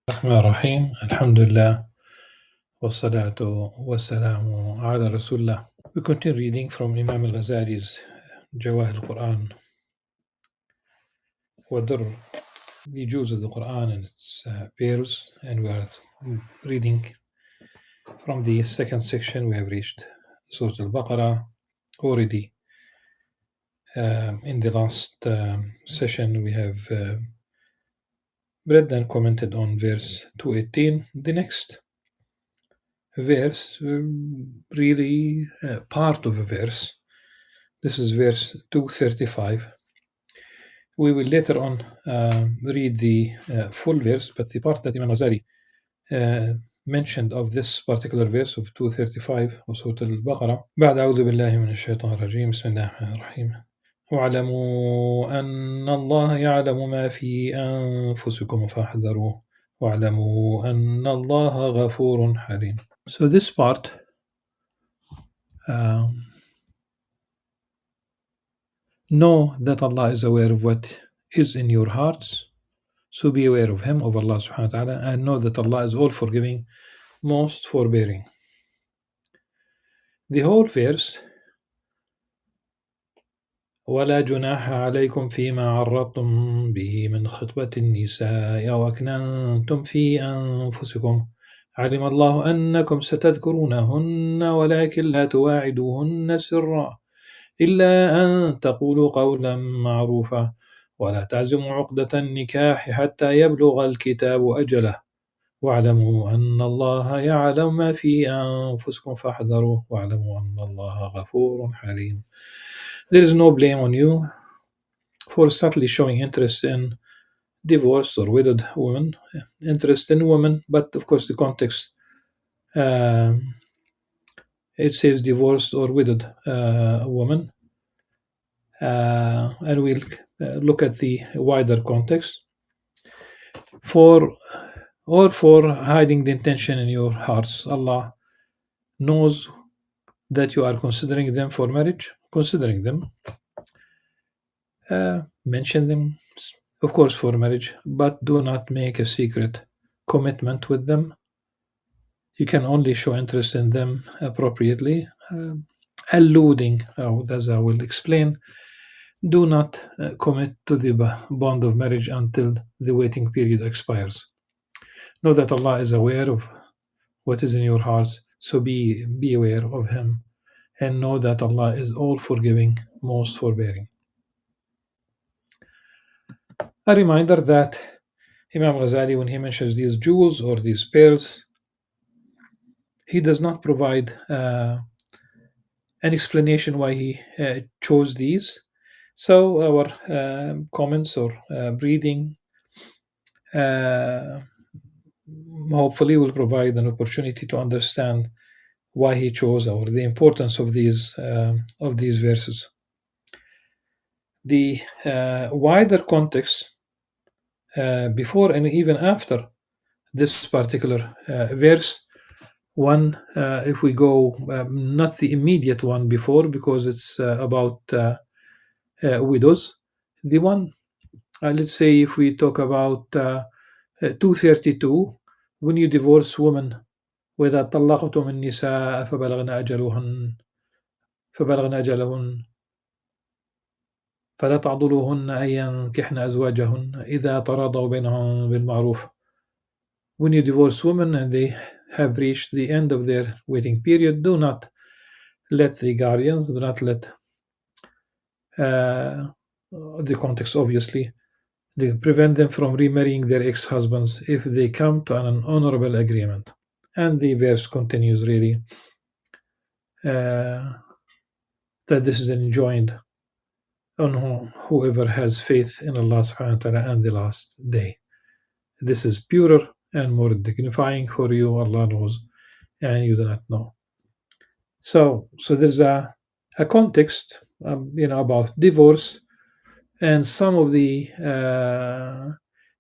الرحمن الرحيم الحمد لله والصلاة والسلام على رسول الله. We continue reading from Imam Al-Ghazali's Jawahir al-Qur'an وَدُرْ, the jewels of the Qur'an and its pearls, and we are reading from the second section. We have reached Surah Al-Baqarah already. In the last session we have read and commented on verse 218. The next verse, really part of a verse. This is verse 235. We will later on read the full verse, but the part that Imam Ghazali mentioned of this particular verse of 235 of Surah Al-Baqarah. بعد أعوذ بالله من الشيطان الرجيم بسم الله الرحمن الرحيم واعلموا أن الله يعلم ما في أنفسكم فاحذروه واعلموا أن الله غفور حليم. So this part know that Allah is aware of what is in your hearts, so be aware of Him, of Allah subhanahu wa ta'ala, and know that Allah is all forgiving, most forbearing. The whole verse, ولا جناح عليكم فيما عرضتم به من خطبة النساء أو أكننتم في أنفسكم علم الله أنكم ستذكرونهن ولكن لا تواعدوهن سرا إلا أن تقولوا قولا معروفا ولا تعزموا عقدة النكاح حتى يبلغ الكتاب أجله واعلموا أن الله يعلم ما في أنفسكم فاحذروه واعلموا أن الله غفور حليم. There is no blame on you for subtly showing interest in divorced or widowed women, interest in women, but of course the context it says divorced or widowed woman, and we'll look at the wider context. For hiding the intention in your hearts, Allah knows that you are considering them for marriage, considering them, mention them, of course, for marriage, but do not make a secret commitment with them. You can only show interest in them appropriately, alluding, as I will explain. Do not commit to the bond of marriage until the waiting period expires. Know that Allah is aware of what is in your hearts, so be aware of Him, and know that Allah is all forgiving, most forbearing. A reminder that Imam Ghazali, when he mentions these jewels or these pearls, he does not provide an explanation why he chose these. So our comments or reading hopefully will provide an opportunity to understand why he chose or the importance of these verses. The wider context before and even after this particular verse, one, if we go not the immediate one before, because it's about widows, the one, let's say if we talk about 232, when you divorce women, وإذا طلقتم النساء فبلغن أجلهن فلا تعضلوهن أن ينكحن أزواجهن إذا تراضوا بينهم بالمعروف. When you divorce women and they have reached the end of their waiting period, do not let the guardians, do not let the context obviously, they prevent them from remarrying their ex-husbands if they come to an honorable agreement. And the verse continues really that this is enjoined on whoever has faith in Allah subhanahu wa ta'ala and the last day. This is purer and more dignifying for you, Allah knows, and you do not know. So there's a context, about divorce and some of the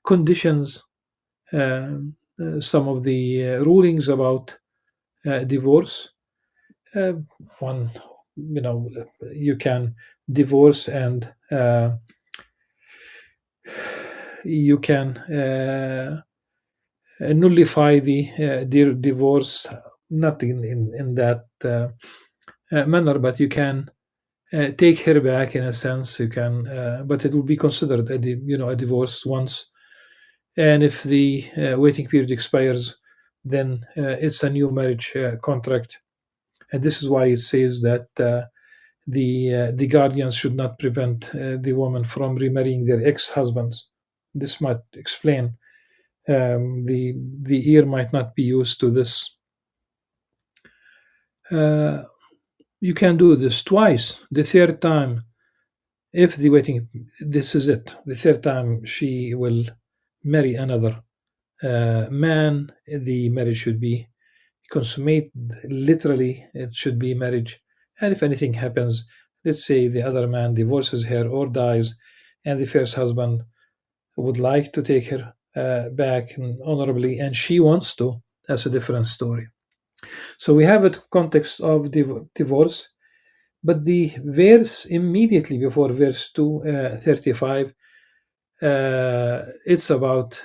conditions, some of the rulings about divorce. One, you can divorce and you can nullify the divorce, not in that manner, but you can take her back in a sense. You can, but it will be considered a divorce once. And if the waiting period expires, then it's a new marriage contract. And this is why it says that the guardians should not prevent the woman from remarrying their ex-husbands. This might explain the ear might not be used to this. Uh, you can do this twice. The third time, if the waiting, this is it. The third time she will marry another man, the marriage should be consummate. Literally, it should be marriage. And if anything happens, let's say the other man divorces her or dies, and the first husband would like to take her back honorably, and she wants to, that's a different story. So we have a context of divorce, but the verse immediately before verse 235, it's about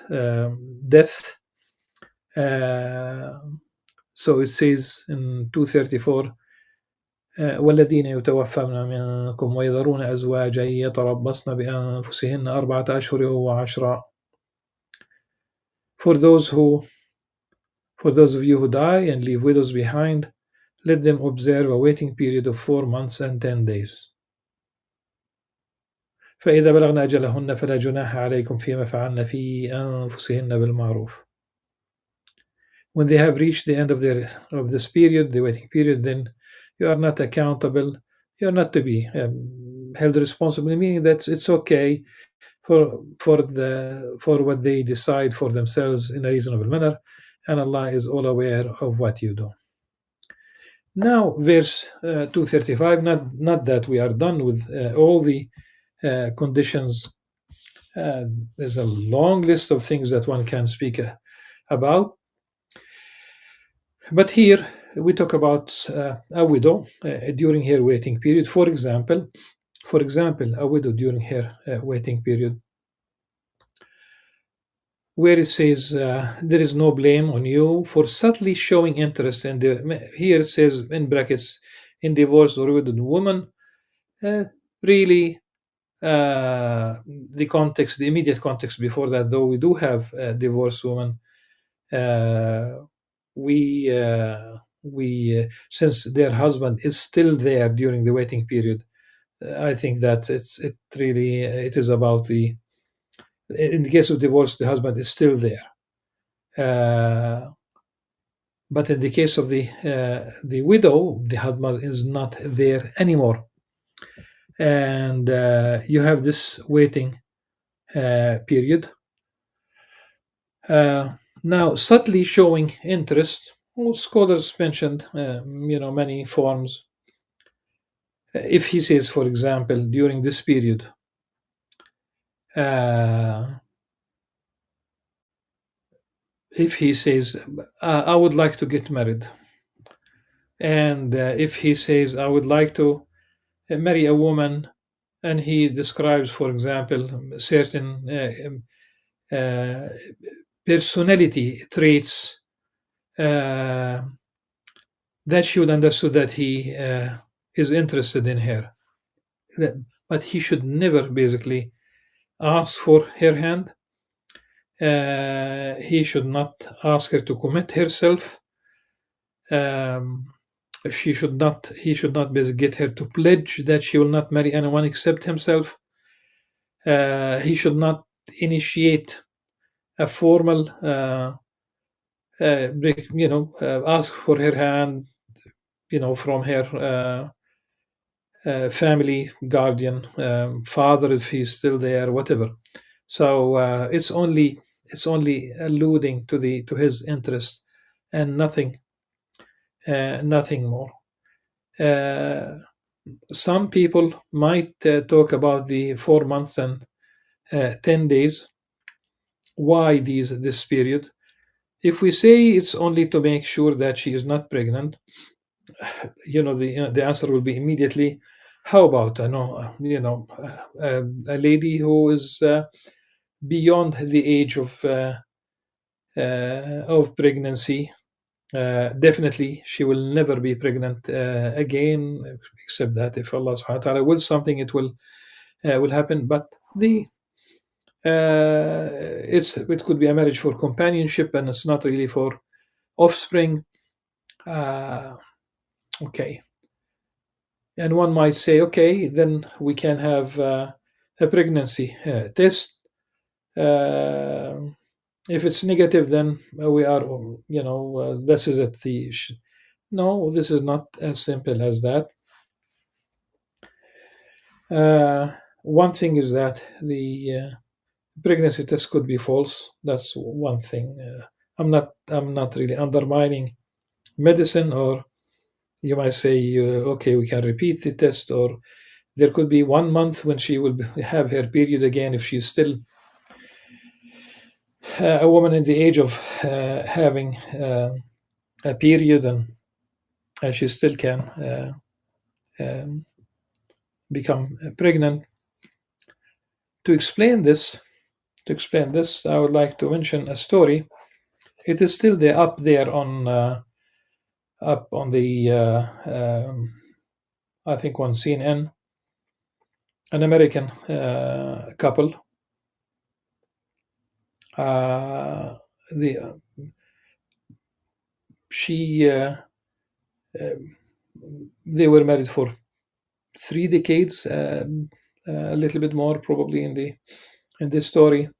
death. Uh, so it says in 234, والذين يتوفون منكم ويذرون أزواجا يتربصن بأنفسهن أربعة أشهر وعشرا. For those who For those of you who die and leave widows behind, let them observe a waiting period of 4 months and 10 days. فإذا بلغن أجلهن فلا جناح عليكم فيما فعلن في أنفسهن بالمعروف. When they have reached the end of this period, the waiting period, then you are not accountable. You are not to be held responsible, meaning that it's okay for what they decide for themselves in a reasonable manner, and Allah is all aware of what you do. Now, verse 235, not that we are done with all the conditions. There's a long list of things that one can speak about. But here we talk about a widow during her waiting period. For example, a widow during her waiting period, where it says there is no blame on you for subtly showing interest in the. Here it says in brackets, in divorced or widowed woman. Really, the immediate context before that, though, we do have a divorced woman. Uh, we since their husband is still there during the waiting period, I think that it is about the. In the case of divorce, the husband is still there. But in the case of the widow, the husband is not there anymore, and you have this waiting period. Now, subtly showing interest. Well, scholars mentioned, many forms. If he says, for example, during this period, if he says, I would like to get married, and if he says, I would like to marry a woman, and he describes, for example, certain personality traits that she would understood that he is interested in her. But he should never basically ask for her hand. He should not ask her to commit herself. He should not basically get her to pledge that she will not marry anyone except himself. He should not initiate a formal ask for her hand, from her family, guardian, father if he's still there, whatever. So it's only alluding to his interest and nothing more. Some people might talk about the 4 months and 10 days. Why this period? If we say it's only to make sure that she is not pregnant, the answer will be immediately, how about a lady who is beyond the age of of pregnancy. Definitely, she will never be pregnant again, except that if Allah Subhanahu wa Taala wills something, it will happen. But the it could be a marriage for companionship, and it's not really for offspring. Uh, okay, and one might say, okay, then we can have a pregnancy test. Uh, if it's negative, then we are, this is it. No, this is not as simple as that. One thing is that the pregnancy test could be false. That's one thing. I'm not really undermining medicine, or you might say, okay, we can repeat the test, or there could be 1 month when she will have her period again if she's still a woman in the age of having a period, and she still can um, become pregnant. To explain this, I would like to mention a story. It is still there up there up on the I think on CNN. An American couple. The she They were married for 3 decades, a little bit more probably in this story.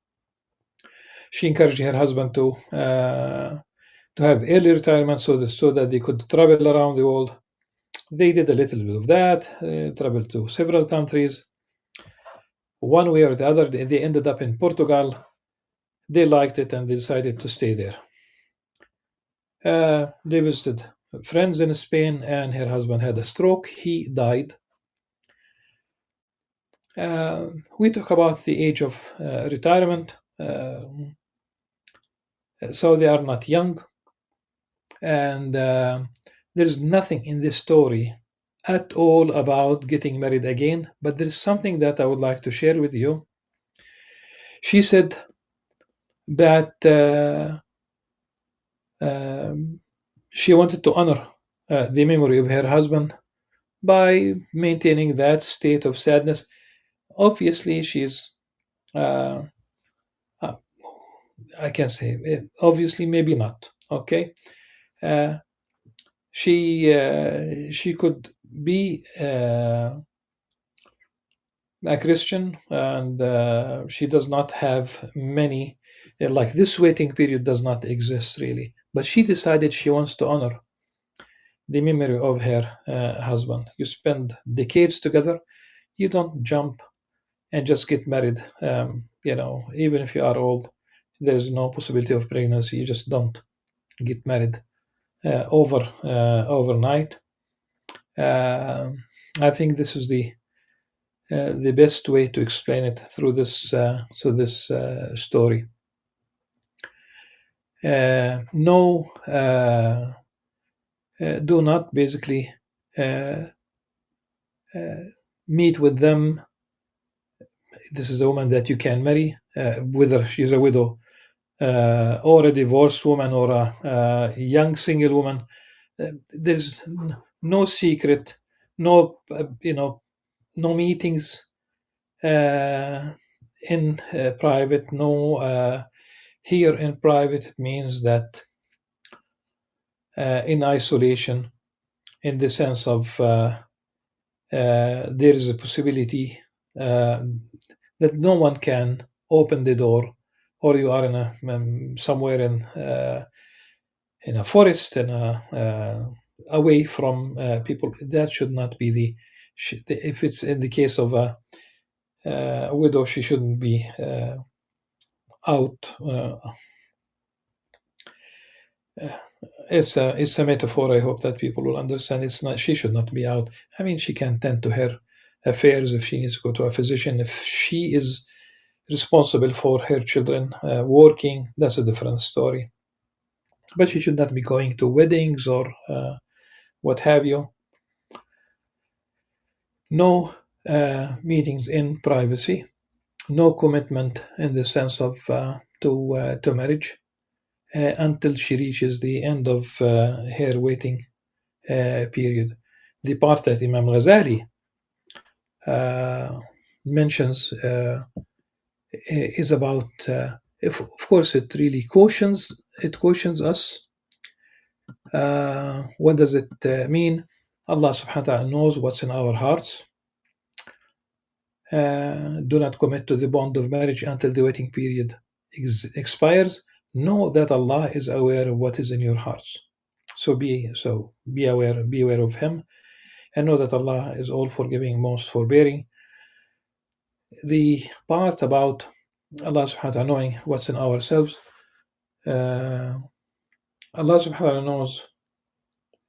She encouraged her husband to have early retirement so that they could travel around the world. They did a little bit of that, traveled to several countries. One way or the other, they ended up in Portugal. They liked it and they decided to stay there. They visited friends in Spain, and her husband had a stroke. He died. We talk about the age of retirement. So they are not young, and there's nothing in this story at all about getting married again. But there's something that I would like to share with you. She said that she wanted to honor the memory of her husband by maintaining that state of sadness. Obviously, she's, uh, uh, I can say, obviously, maybe not. Okay. Uh, she could be a Christian, and she does not have many, like this waiting period does not exist really. But she decided she wants to honor the memory of her husband. You spend decades together, you don't jump and just get married. Even if you are old, there's no possibility of pregnancy. You just don't get married overnight. I think this is the best way to explain it through this story. No, do not basically uh, uh, meet with them. This is a woman that you can marry, whether she's a widow or a divorced woman or a young single woman. There's no secret, no no meetings in private. No, here in private it means that in isolation, in the sense of there is a possibility that no one can open the door, or you are in somewhere in a forest, away from people. That should not be if it's in the case of a widow, she shouldn't be out. It's a metaphor. I hope that people will understand. It's not. She should not be out. I mean, she can tend to her affairs if she needs to go to a physician. If she is responsible for her children working, that's a different story. But she should not be going to weddings or what have you. No meetings in privacy. No commitment in the sense of to marriage. until she reaches the end of her waiting period. The part that Imam Ghazali mentions is about, if, of course, it really cautions us. What does it mean? Allah subhanahu wa ta'ala knows what's in our hearts. Do not commit to the bond of marriage until the waiting period expires. Know that Allah is aware of what is in your hearts. Be aware of Him, and know that Allah is all forgiving, most forbearing. The part about Allah subhanahu wa ta'ala knowing what's in ourselves, Allah subhanahu wa ta'ala knows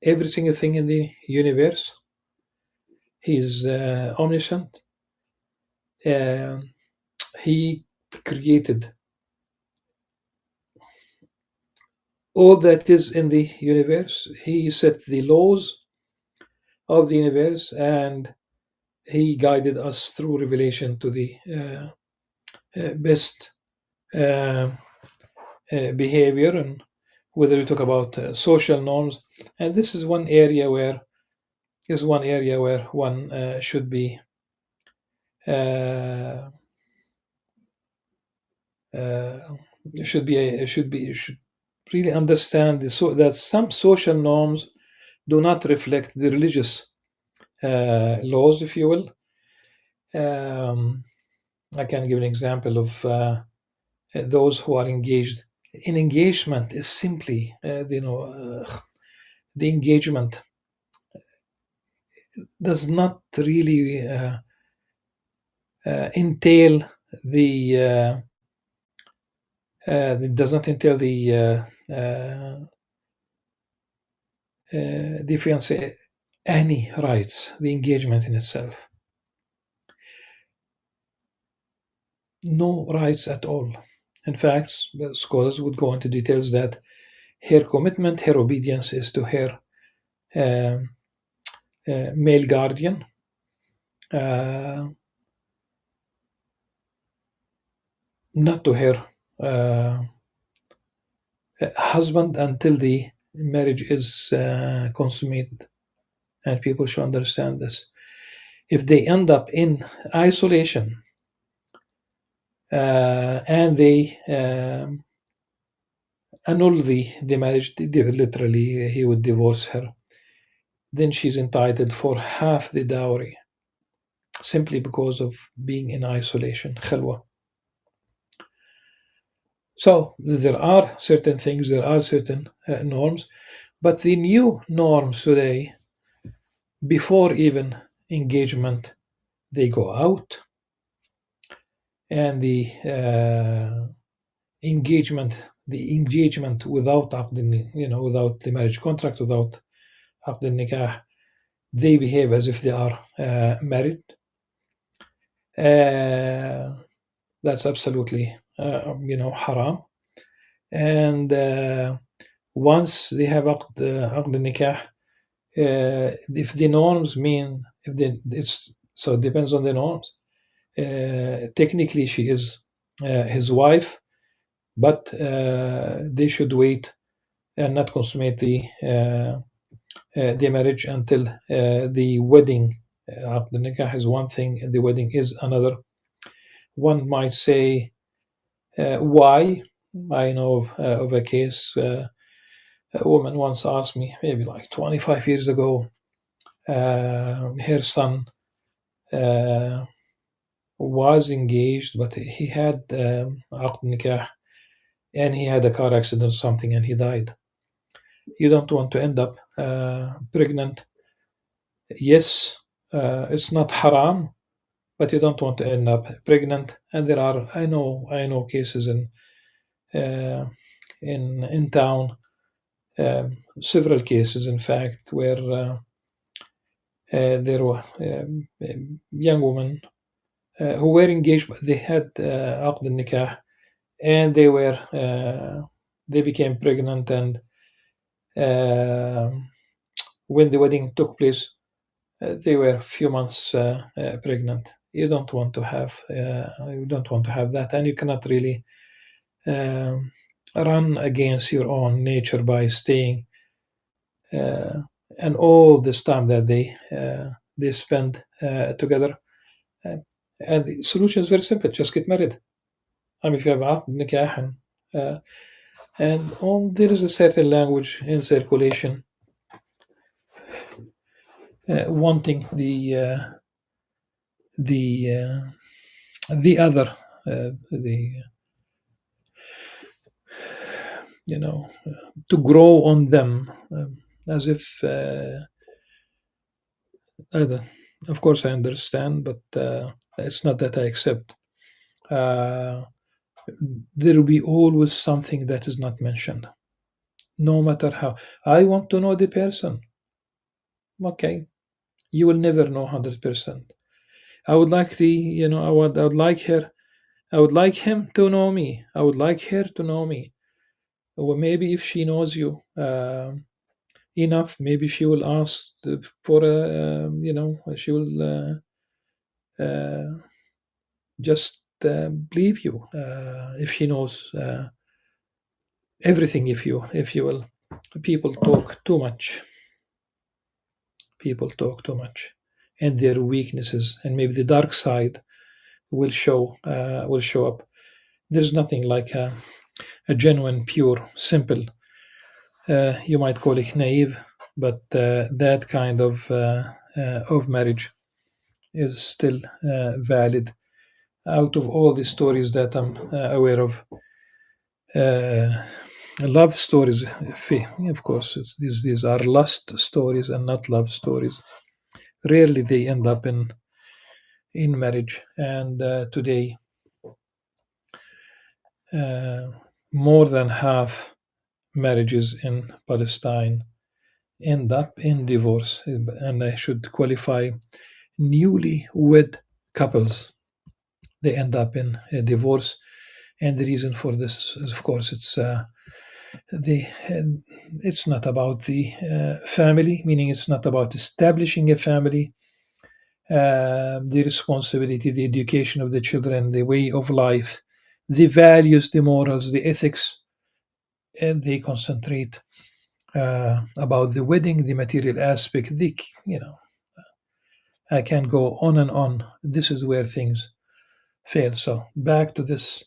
every single thing in the universe. He is omniscient. He created all that is in the universe. He set the laws of the universe, and He guided us through revelation to the best behavior. And whether we talk about social norms, and this is one area where one should be uh, uh, should really understand that some social norms do not reflect the religious laws, if you will. I can give an example of those who are engaged. In engagement is simply, the engagement does not really entail the it does not entail the fiancé any rights. The engagement in itself, no rights at all. In fact, scholars would go into details that her commitment, her obedience is to her male guardian, not to her husband until the marriage is consummated. And people should understand this. If they end up in isolation and they annul the marriage, literally, he would divorce her, then she's entitled for half the dowry, simply because of being in isolation, khalwa. So there are certain things, there are certain norms, but the new norms today, before even engagement, they go out, and the engagement without without the marriage contract, without عقد nikah, they behave as if they are married. That's absolutely haram. And once they have عقد nikah, if the norms mean, so it depends on the norms. Technically, she is his wife, but they should wait and not consummate the marriage until the wedding. The nikah is one thing, the wedding is another. One might say, why? I know of a case. A woman once asked me, maybe like 25 years ago, her son was engaged, but he had عقد nikah, and he had a car accident or something, and he died. You don't want to end up pregnant. Yes, it's not haram, but you don't want to end up pregnant. And there are, I know cases in town, several cases, in fact, where there were young women who were engaged, but they had عقد nikah, and they became pregnant, and when the wedding took place, they were a few months pregnant. You don't want to have that, and you cannot really run against your own nature by staying, uh, and all this time that they spend together. Uh, and the solution is very simple: just get married. I mean, if you have عقد نكاح, uh, and there is a certain language in circulation wanting the other, the you know to grow on them, as if either. Of course, I understand, but it's not that I accept. Uh, there will be always something that is not mentioned, no matter how. I want to know the person. Okay, you will never know 100%. I would like I would like her. I would like him to know me. I would like her to know me. Or maybe if she knows you enough, maybe she will ask for a, she will just believe you if she knows everything. If you will, people talk too much. People talk too much, and their weaknesses and maybe the dark side will show up. There's nothing like a genuine, pure, simple. You might call it naive, but that kind of marriage is still valid. Out of all the stories that I'm aware of, uh, love stories, of course, these are lust stories and not love stories. Rarely they end up in marriage, and today uh, more than half marriages in Palestine end up in divorce, and I should qualify newly wed couples. They end up in a divorce, and the reason for this is, of course, the it's not about the family, meaning it's not about establishing a family, the responsibility, the education of the children, the way of life, the values, the morals, the ethics, and they concentrate about the wedding, the material aspect. I can go on and on. This is where things fail. So back to this: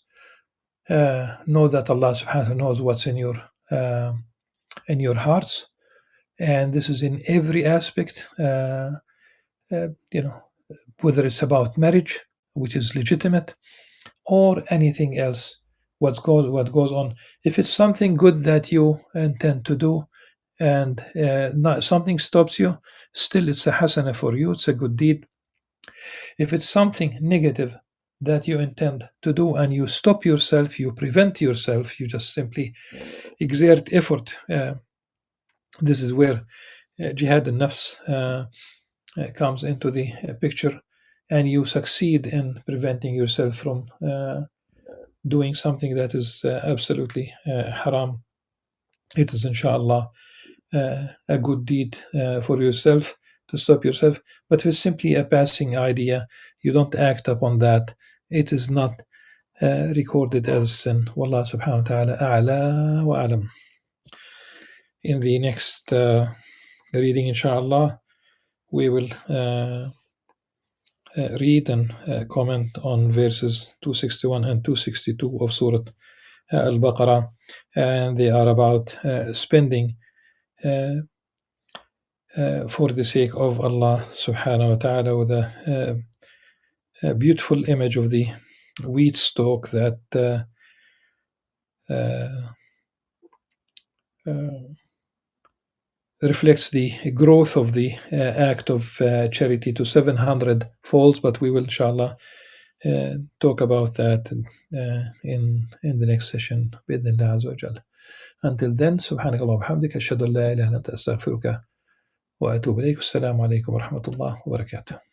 know that Allah Subhanahu wa Taala knows what's in your hearts, and this is in every aspect. Uh, you know, whether it's about marriage, which is legitimate, or anything else. What goes on? If it's something good that you intend to do, and not, something stops you, still it's a hasana for you. It's a good deed. If it's something negative that you intend to do and you stop yourself, you prevent yourself, you just simply exert effort. This is where jihad al-nafs comes into the picture, and you succeed in preventing yourself from doing something that is absolutely haram. It is, inshallah, a good deed for yourself to stop yourself. But if it's simply a passing idea, you don't act upon that, it is not recorded as sin. Wallah subhanahu wa ta'ala a'la wa alam. In the next reading, inshallah, we will read and comment on verses 261 and 262 of Surah Al-Baqarah, and they are about spending for the sake of Allah subhanahu wa ta'ala, with a beautiful image of the wheat stalk that reflects the growth of the act of charity to 700 folds, but we will inshallah talk about that in the next session بإذن الله عز وجل. Until then, سبحانك اللهم وبحمدك أشهد أن لا إله إلا أنت أستغفرك وأتوب إليك. السلام عليكم ورحمة الله وبركاته.